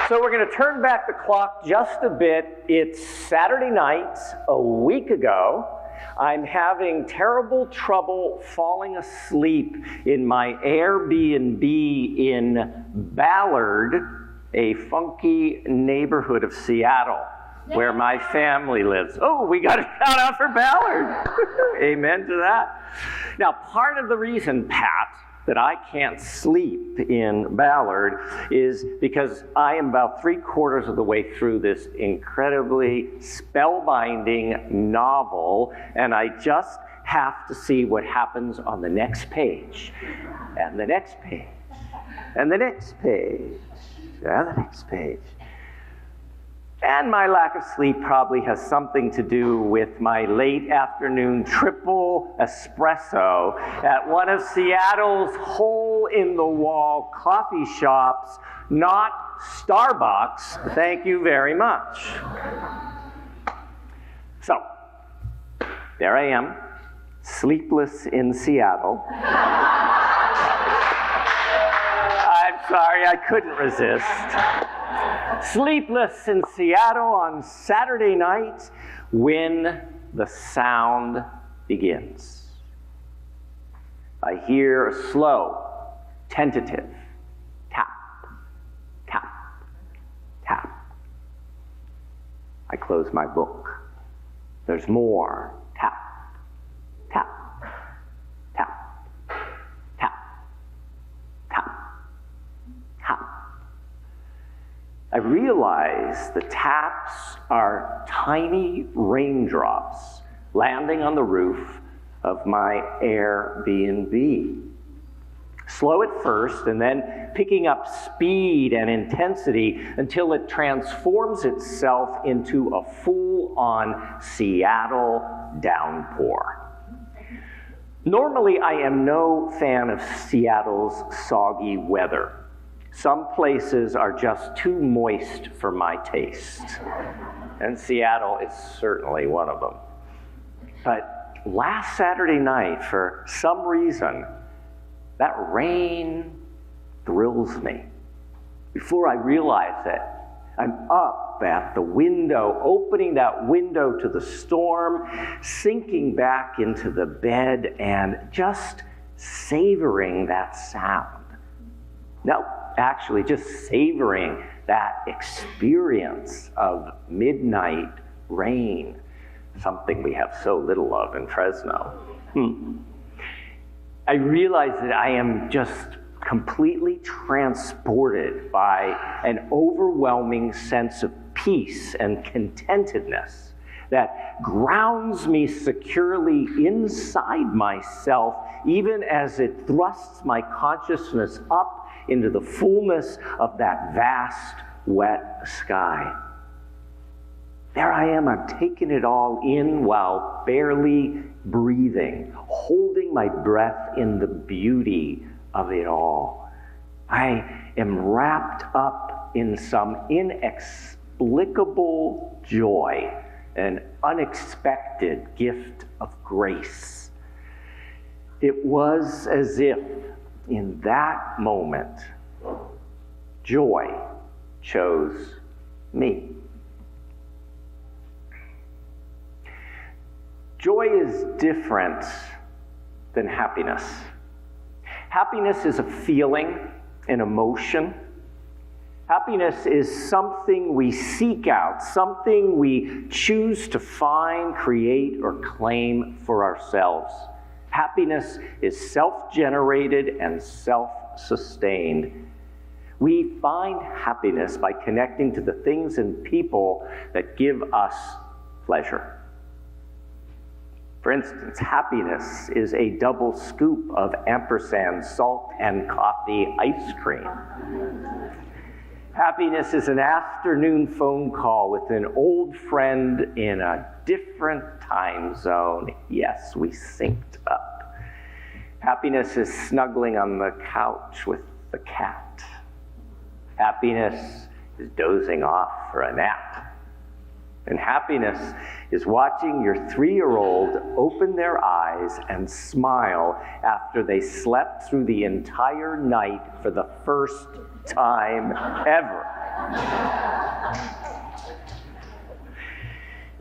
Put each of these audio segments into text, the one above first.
So we're going to turn back the clock just a bit. It's Saturday night, a week ago. I'm having terrible trouble falling asleep in my Airbnb in Ballard, a funky neighborhood of Seattle, where my family lives. Oh, we got a shout out for Ballard. Amen to that. Now, part of the reason, Pat, that I can't sleep in Ballard is because I am about 3/4 of the way through this incredibly spellbinding novel, and I just have to see what happens on the next page, and the next page, and the next page, and the next page. And my lack of sleep probably has something to do with my late afternoon triple espresso at one of Seattle's hole-in-the-wall coffee shops, not Starbucks. Thank you very much. So, there I am, sleepless in Seattle. I'm sorry, I couldn't resist. Sleepless in Seattle on Saturday night when the sound begins. I hear a slow, tentative tap, tap, tap. I close my book. There's more tap, tap, tap, tap, tap, tap. I realize the taps are tiny raindrops landing on the roof of my Airbnb. Slow at first, and then picking up speed and intensity until it transforms itself into a full-on Seattle downpour. Normally, I am no fan of Seattle's soggy weather. Some places are just too moist for my taste, and Seattle is certainly one of them. But last Saturday night, for some reason, that rain thrills me. Before I realize it, I'm up at the window, opening that window to the storm, sinking back into the bed, and just savoring that sound. No, actually just savoring that experience of midnight rain, something we have so little of in Fresno. I realize that I am just completely transported by an overwhelming sense of peace and contentedness that grounds me securely inside myself, even as it thrusts my consciousness up into the fullness of that vast, wet sky. There I am, I'm taking it all in while barely breathing, holding my breath in the beauty of it all. I am wrapped up in some inexplicable joy, an unexpected gift of grace. It was as if in that moment, joy chose me. Joy is different than happiness. Happiness is a feeling, an emotion. Happiness is something we seek out, something we choose to find, create, or claim for ourselves. Happiness is self-generated and self-sustained. We find happiness by connecting to the things and people that give us pleasure. For instance, happiness is a double scoop of ampersand salt and coffee ice cream. Happiness is an afternoon phone call with an old friend in a different time zone. Yes, we synced up. Happiness is snuggling on the couch with the cat. Happiness is dozing off for a nap. And happiness is watching your 3-year-old open their eyes and smile after they slept through the entire night for the first time ever.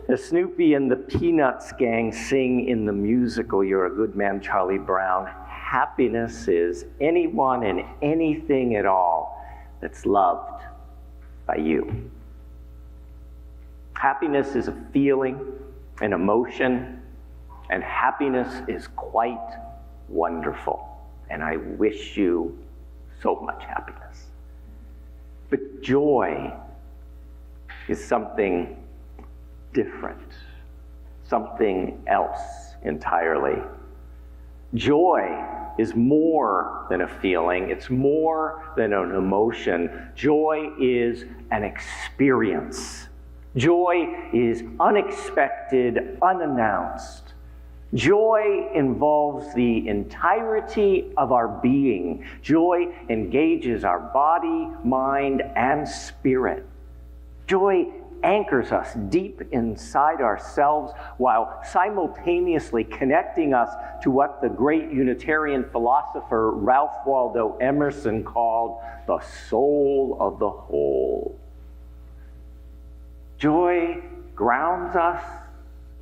As Snoopy and the Peanuts gang sing in the musical You're a Good Man, Charlie Brown, happiness is anyone and anything at all that's loved by you. Happiness is a feeling, an emotion, and happiness is quite wonderful. And I wish you so much happiness. But joy is something different, something else entirely. Joy is more than a feeling, it's more than an emotion. Joy is an experience. Joy is unexpected, unannounced. Joy involves the entirety of our being. Joy engages our body, mind, and spirit. Joy anchors us deep inside ourselves while simultaneously connecting us to what the great Unitarian philosopher Ralph Waldo Emerson called the soul of the whole. Joy grounds us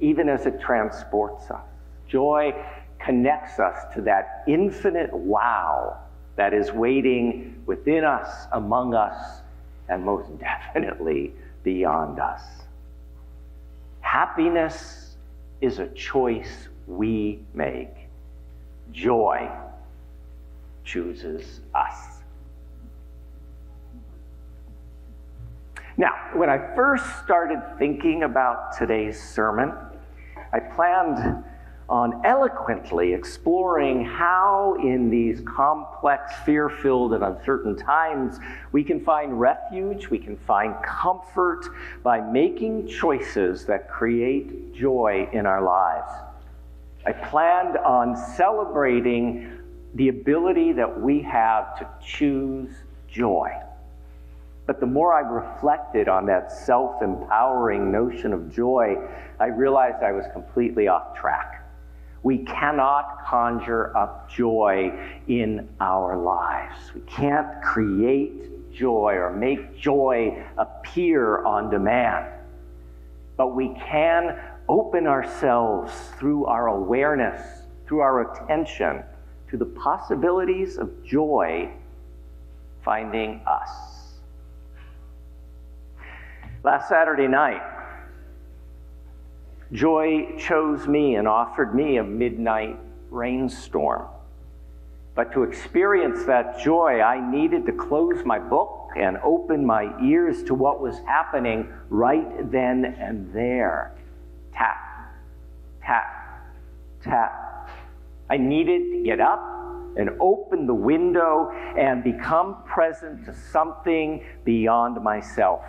even as it transports us. Joy connects us to that infinite wow that is waiting within us, among us, and most definitely beyond us. Happiness is a choice we make. Joy chooses us. Now, when I first started thinking about today's sermon, I planned on eloquently exploring how in these complex, fear-filled, and uncertain times we can find refuge, we can find comfort by making choices that create joy in our lives. I planned on celebrating the ability that we have to choose joy. But the more I reflected on that self-empowering notion of joy, I realized I was completely off track. We cannot conjure up joy in our lives. We can't create joy or make joy appear on demand. But we can open ourselves through our awareness, through our attention, to the possibilities of joy finding us. Last Saturday night, joy chose me and offered me a midnight rainstorm. But to experience that joy, I needed to close my book and open my ears to what was happening right then and there. Tap, tap, tap. I needed to get up and open the window and become present to something beyond myself.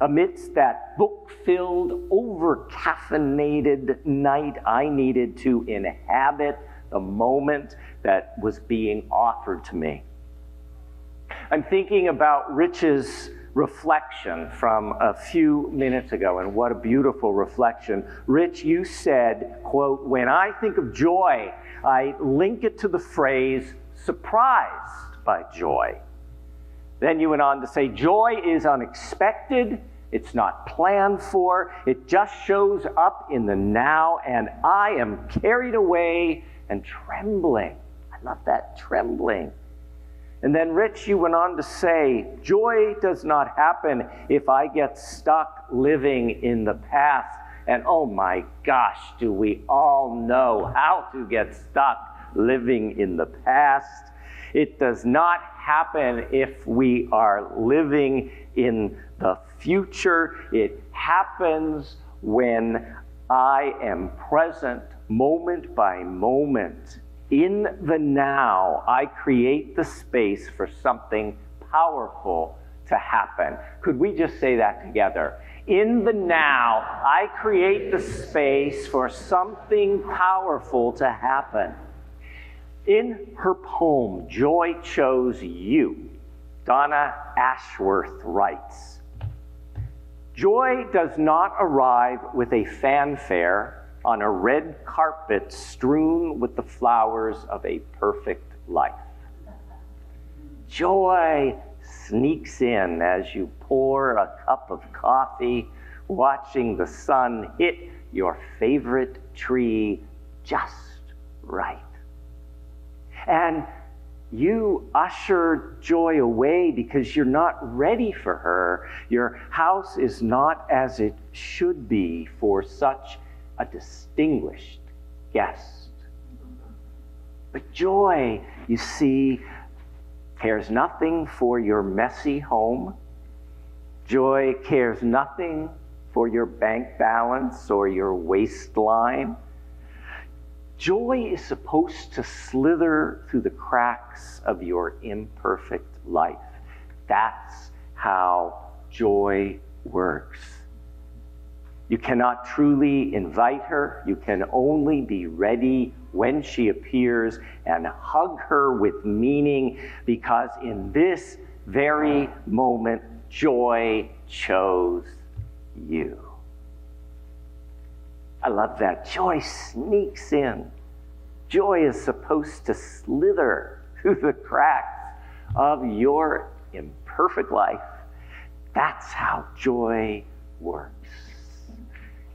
Amidst that book-filled, over-caffeinated night, I needed to inhabit the moment that was being offered to me. I'm thinking about Rich's reflection from a few minutes ago, and what a beautiful reflection. Rich, you said, quote, "When I think of joy, I link it to the phrase, surprised by joy." Then you went on to say, joy is unexpected, it's not planned for, it just shows up in the now, and I am carried away and trembling. I love that, trembling. And then, Rich, you went on to say, joy does not happen if I get stuck living in the past. And oh my gosh, do we all know how to get stuck living in the past? It does not happen if we are living in the future. It happens when I am present moment by moment. In the now, I create the space for something powerful to happen. Could we just say that together? In the now, I create the space for something powerful to happen. In her poem, Joy Chose You, Donna Ashworth writes, joy does not arrive with a fanfare on a red carpet strewn with the flowers of a perfect life. Joy sneaks in as you pour a cup of coffee, watching the sun hit your favorite tree just right. And you usher joy away because you're not ready for her. Your house is not as it should be for such a distinguished guest. But joy, you see, cares nothing for your messy home. Joy cares nothing for your bank balance or your waistline. Joy is supposed to slither through the cracks of your imperfect life. That's how joy works. You cannot truly invite her. You can only be ready when she appears and hug her with meaning, because in this very moment, joy chose you. I love that. Joy sneaks in. Joy is supposed to slither through the cracks of your imperfect life. That's how joy works.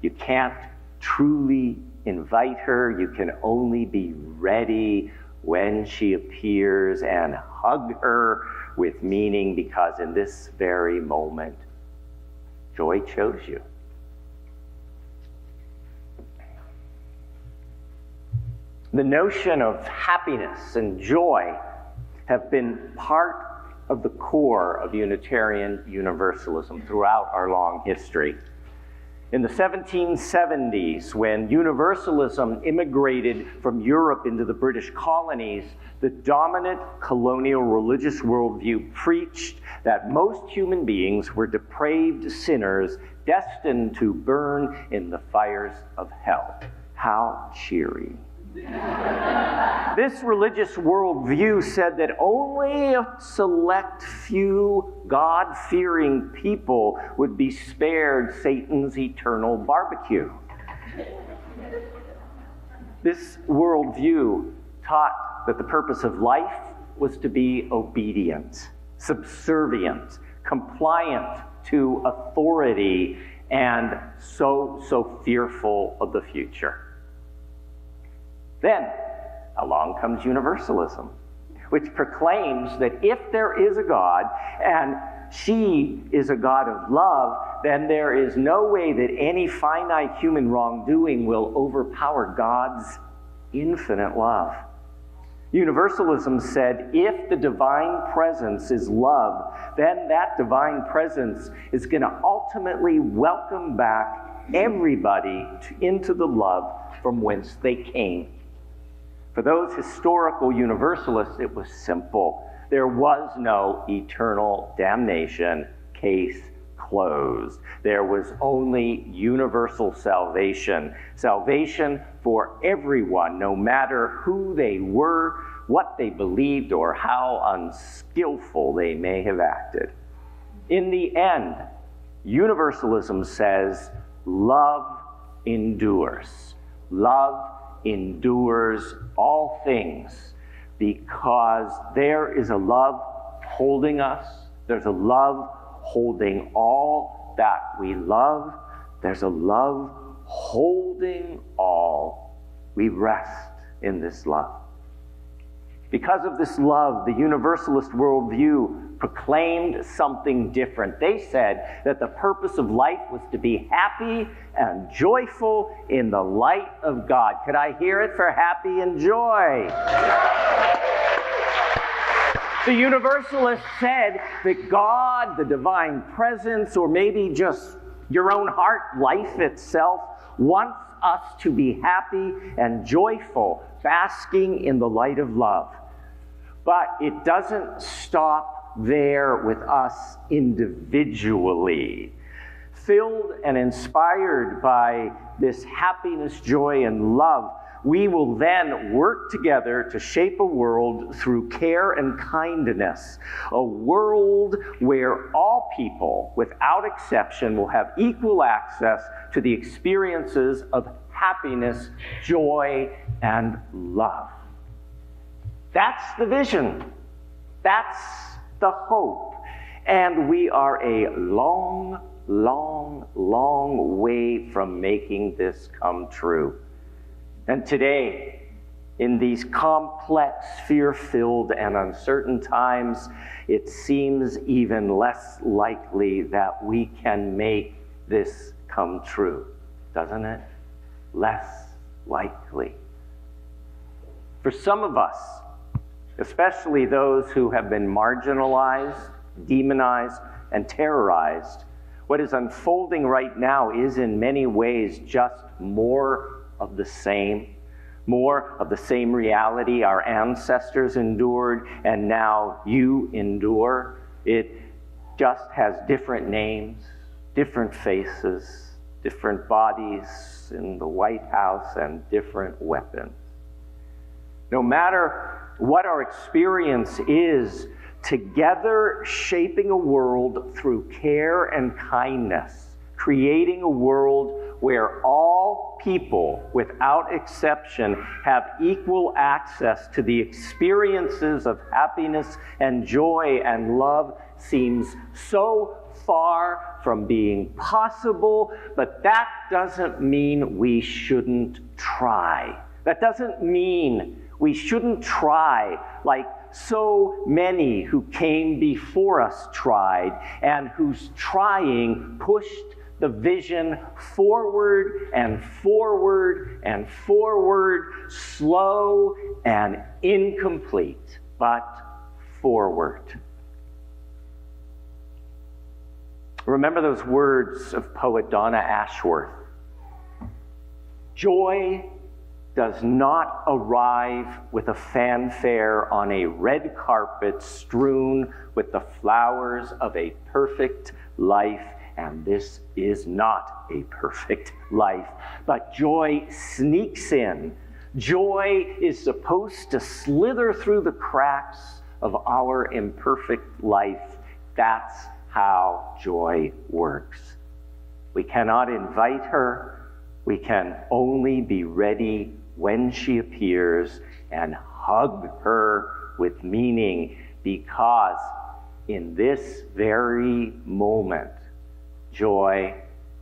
You can't truly invite her. You can only be ready when she appears and hug her with meaning, because in this very moment, joy chose you. The notion of happiness and joy have been part of the core of Unitarian Universalism throughout our long history. In the 1770s, when Universalism immigrated from Europe into the British colonies, the dominant colonial religious worldview preached that most human beings were depraved sinners destined to burn in the fires of hell. How cheery. This religious worldview said that only a select few God-fearing people would be spared Satan's eternal barbecue. This worldview taught that the purpose of life was to be obedient, subservient, compliant to authority, and so fearful of the future. Then, along comes Universalism, which proclaims that if there is a God, and she is a God of love, then there is no way that any finite human wrongdoing will overpower God's infinite love. Universalism said, if the divine presence is love, then that divine presence is going to ultimately welcome back everybody into the love from whence they came. For those historical Universalists, it was simple. There was no eternal damnation, case closed. There was only universal salvation. Salvation for everyone, no matter who they were, what they believed, or how unskillful they may have acted. In the end, Universalism says, love endures. Love endures all things, because there is a love holding us. There's a love holding all that we love. There's a love holding all. We rest in this love. Because of this love, the Universalist worldview proclaimed something different. They said that the purpose of life was to be happy and joyful in the light of God. Could I hear it for happy and joy? The Universalists said that God, the divine presence, or maybe just your own heart, life itself, wants us to be happy and joyful, basking in the light of love. But it doesn't stop there with us individually. Filled and inspired by this happiness, joy, and love, we will then work together to shape a world through care and kindness. A world where all people, without exception, will have equal access to the experiences of happiness, joy, and love. That's the vision. That's the hope. And we are a long, long, long way from making this come true. And today, in these complex, fear-filled, and uncertain times, it seems even less likely that we can make this come true, doesn't it? Less likely. For some of us, especially those who have been marginalized, demonized, and terrorized, what is unfolding right now is in many ways just more of the same. More of the same reality our ancestors endured and now you endure. It just has different names, different faces, different bodies in the White House, and different weapons. No matter what our experience is, together shaping a world through care and kindness, creating a world where all people, without exception, have equal access to the experiences of happiness and joy and love seems so far from being possible, but that doesn't mean we shouldn't try. That doesn't mean we shouldn't try like so many who came before us tried, and whose trying pushed the vision forward and forward and forward, slow and incomplete, but forward. Remember those words of poet Donna Ashworth. Joy does not arrive with a fanfare on a red carpet strewn with the flowers of a perfect life. And this is not a perfect life, but joy sneaks in. Joy is supposed to slither through the cracks of our imperfect life. That's how joy works. We cannot invite her. We can only be ready when she appears and hug her with meaning, because in this very moment, joy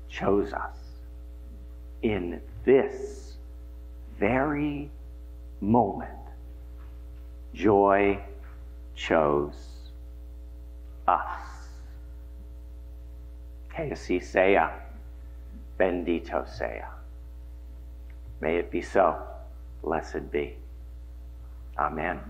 chose us. In this very moment, joy chose us. Que así sea, bendito sea. May it be so. Blessed be. Amen.